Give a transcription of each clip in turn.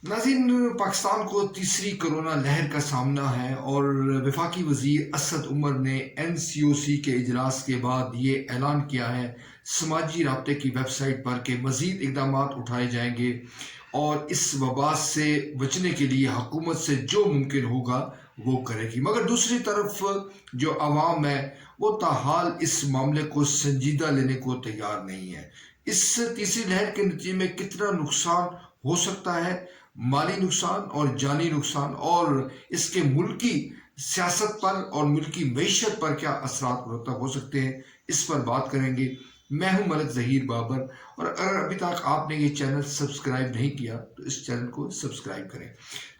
नाज़रीन, पाकिस्तान को तीसरी कोरोना लहर का सामना है और वफाकी वज़ीर असद उमर ने NCOC के इजलास के बाद ये ऐलान किया है समाजी राब्ते की वेबसाइट पर कि मज़ीद इकदाम उठाए जाएंगे और इस वबा से बचने के लिए हुकूमत से जो मुमकिन होगा वो करेगी। मगर दूसरी तरफ जो आवाम है वो ताहाल इस मामले को संजीदा लेने को तैयार नहीं है। इस तीसरी लहर के नतीजे में कितना नुकसान हो सकता है, माली नुकसान और जानी नुकसान, और इसके मुल्की सियासत पर और मुल्की मईशत पर क्या असरात मुरतब हो सकते हैं, इस पर बात करेंगे। मैं हूं मलिक ज़हीर बाबर, और अगर अभी तक आपने ये चैनल सब्सक्राइब नहीं किया तो इस चैनल को सब्सक्राइब करें।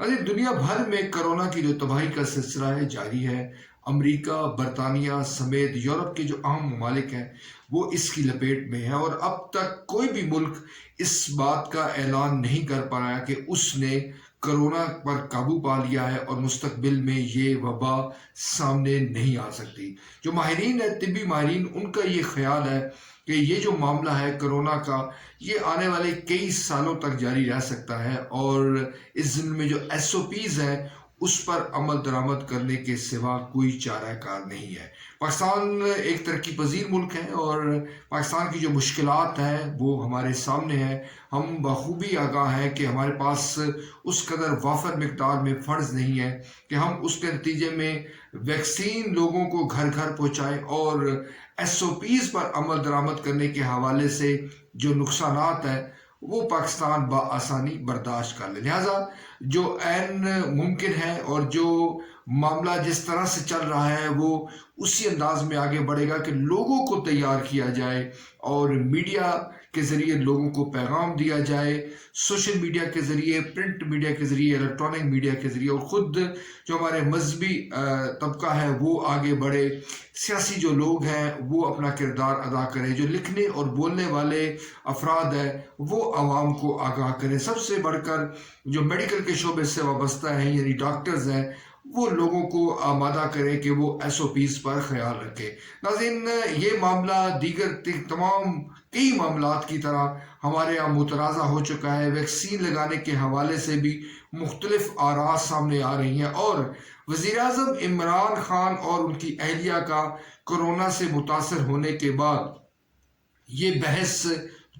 अरे दुनिया भर में कोरोना की जो तबाही का सिलसिला है जारी है। अमेरिका, बरतानिया समेत यूरोप के जो अहम ममालिक हैं वो इसकी लपेट में है, और अब तक कोई भी मुल्क इस बात का ऐलान नहीं कर पाया कि उसने कोरोना पर काबू पा लिया है और मुस्तकबिल में ये वबा सामने नहीं आ सकती। जो माहिरीन है, तिब्बी माहिरीन, उनका ये ख्याल है कि ये जो मामला है कोरोना का, ये आने वाले कई सालों तक जारी रह सकता है, और इस ज़िम्न में जो SOPs हैं उस पर अमल दरामद करने के सिवा कोई चाराकार नहीं है। पाकिस्तान एक तरक्की पजीर मुल्क है और पाकिस्तान की जो मुश्किलात हैं वो हमारे सामने है। हम बखूबी आगाह हैं कि हमारे पास उस कदर वाफर मिकदार में फ़ंड्स नहीं है कि हम उसके नतीजे में वैक्सीन लोगों को घर घर पहुँचाएँ और SOPs पर अमल दरामद करने के हवाले से जो नुकसानात हैं वो पाकिस्तान बआसानी बर्दाश्त कर ले। लिहाजा जो ऐन मुमकिन है और जो मामला जिस तरह से चल रहा है वो उसी अंदाज में आगे बढ़ेगा कि लोगों को तैयार किया जाए और मीडिया के ज़रिए लोगों को पैगाम दिया जाए, सोशल मीडिया के ज़रिए, प्रिंट मीडिया के ज़रिए, इलेक्ट्रॉनिक मीडिया के ज़रिए, और ख़ुद जो हमारे मजहबी तबका है वो आगे बढ़े, सियासी जो लोग हैं वो अपना किरदार अदा करें, जो लिखने और बोलने वाले अफराद हैं वो आवाम को आगाह करें। सबसे बढ़कर जो मेडिकल के शोबे से वाबस्ता हैं यानी डॉक्टर्स हैं वो लोगों को आमादा करें कि वो SOPs पर ख्याल रखें। नाज़रीन, ये मामला दीगर तमाम कई मामलात की तरह हमारे यहाँ मुतनाज़ा हो चुका है। वैक्सीन लगाने के हवाले से भी मुख्तलिफ आरा सामने आ रही हैं, और वज़ीर-ए-आज़म इमरान खान और उनकी अहलिया का कोरोना से मुतासर होने के बाद ये बहस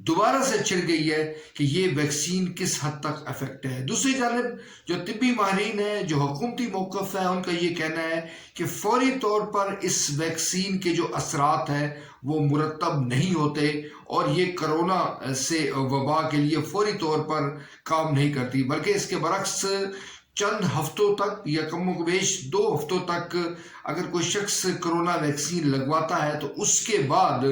दोबारा से छिड़ गई है कि ये वैक्सीन किस हद तक इफेक्ट है। दूसरी जानब जो तिब्बी माहिरीन है, जो हुकूमती मौक़िफ़ है, उनका ये कहना है कि फौरी तौर पर इस वैक्सीन के जो असरात हैं वो मुरतब नहीं होते और ये कोरोना से वबा के लिए फौरी तौर पर काम नहीं करती, बल्कि इसके बरक्स चंद हफ्तों तक या कमोबेश 2 हफ्तों तक अगर कोई शख्स कोरोना वैक्सीन लगवाता है तो उसके बाद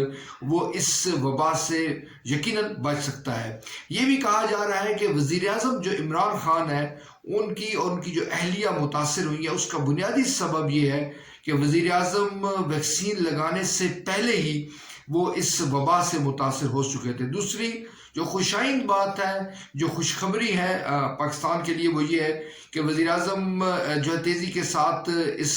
वो इस वबा से यकीनन बच सकता है। ये भी कहा जा रहा है कि वज़ीर-ए-आज़म जो इमरान खान है उनकी और उनकी जो अहलिया मुतासिर हुई है उसका बुनियादी सबब ये है कि वज़ीर-ए-आज़म वैक्सीन लगाने से पहले ही वो इस वबा से मुतासिर हो चुके थे। दूसरी जो खुशाइन बात है, जो खुशखबरी है पाकिस्तान के लिए, वो ये है कि वज़ीर-ए-आज़म जो है तेज़ी के साथ इस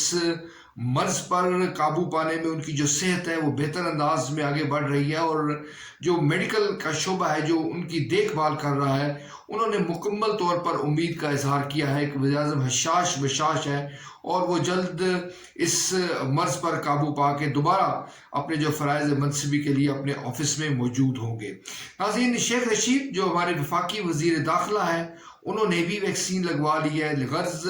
मर्ज़ पर काबू पाने में उनकी जो सेहत है वो बेहतर अंदाज में आगे बढ़ रही है, और जो मेडिकल का शोबा है जो उनकी देखभाल कर रहा है उन्होंने मुकम्मल तौर पर उम्मीद का इजहार किया है कि वज़ीर-ए-आज़म हशाश बशाश है और वो जल्द इस मर्ज़ पर काबू पा के दोबारा अपने जो फ़राइज़ मनसबी के लिए अपने ऑफिस में मौजूद होंगे। नाज़रीन, शेख रशीद जो हमारे वफाकी वज़ीर दाखिला है उन्होंने भी वैक्सीन लगवा ली है। गर्ज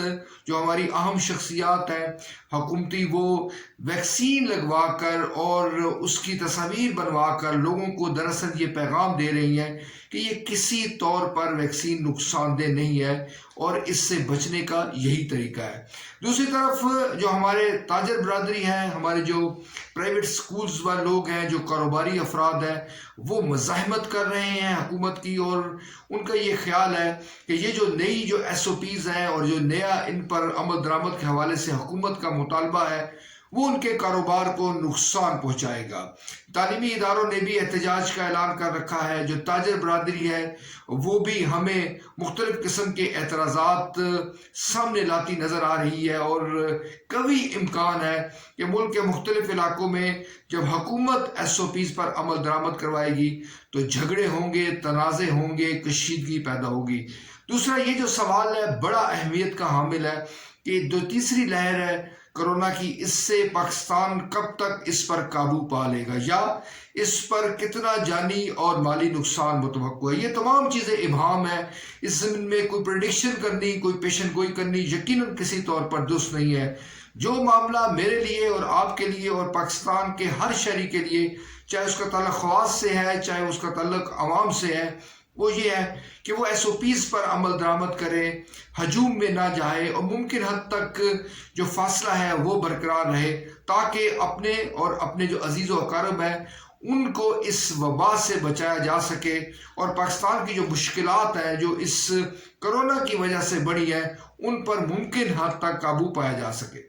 जो हमारी अहम शख्सियात हैं हुकूमती, वो वैक्सीन लगवा कर और उसकी तस्वीर बनवा कर लोगों को दरअसल ये पैगाम दे रही हैं कि ये किसी तौर पर वैक्सीन नुकसानदेह नहीं है और इससे बचने का यही तरीका है। दूसरी तरफ जो हमारे ताजर बरादरी हैं, हमारे जो प्राइवेट स्कूल्स वाले लोग हैं, जो कारोबारी अफराद हैं, वो मज़ाहमत कर रहे हैं हुकूमत की, और उनका ये ख्याल है कि ये जो नई जो SOPs हैं और जो नया इन पर अमल दरामद के हवाले से हुकूमत का मुतालबा है वो उनके कारोबार को नुकसान पहुंचाएगा। तालीमी इदारों ने भी एहतजाज का ऐलान कर रखा है। जो ताजर बरादरी है वो भी हमें मुख्तलिफ किस्म के एतराज़ात सामने लाती नज़र आ रही है, और कभी इम्कान है कि मुल्क के मुख्तलिफ इलाकों में जब हुकूमत SOPs पर अमल दरामद करवाएगी तो झगड़े होंगे, तनाज़े होंगे, कशीदगी पैदा होगी। دوسرا یہ جو سوال ہے بڑا اہمیت کا حامل ہے کہ جو تیسری لہر ہے کرونا کی، اس سے پاکستان کب تک اس پر قابو پا لے گا، یا اس پر کتنا جانی اور مالی نقصان متوقع ہے۔ یہ تمام چیزیں ابہام ہے، اس زمین میں کوئی پریڈکشن کرنی، کوئی پیشن گوئی کرنی یقیناً کسی طور پر درست نہیں ہے۔ جو معاملہ میرے لیے اور آپ کے لیے اور پاکستان کے ہر شہری کے لیے، چاہے اس کا تعلق خواص سے ہے چاہے اس کا تعلق عوام سے ہے، وہ یہ ہے کہ وہ ایس او پیز پر عمل درآمد کرے، ہجوم میں نہ جائے اور ممکن حد تک جو فاصلہ ہے وہ برقرار رہے، تاکہ اپنے اور اپنے جو عزیز و اقارب ہیں ان کو اس وبا سے بچایا جا سکے، اور پاکستان کی جو مشکلات ہیں جو اس کرونا کی وجہ سے بڑھی ہیں ان پر ممکن حد تک قابو پایا جا سکے۔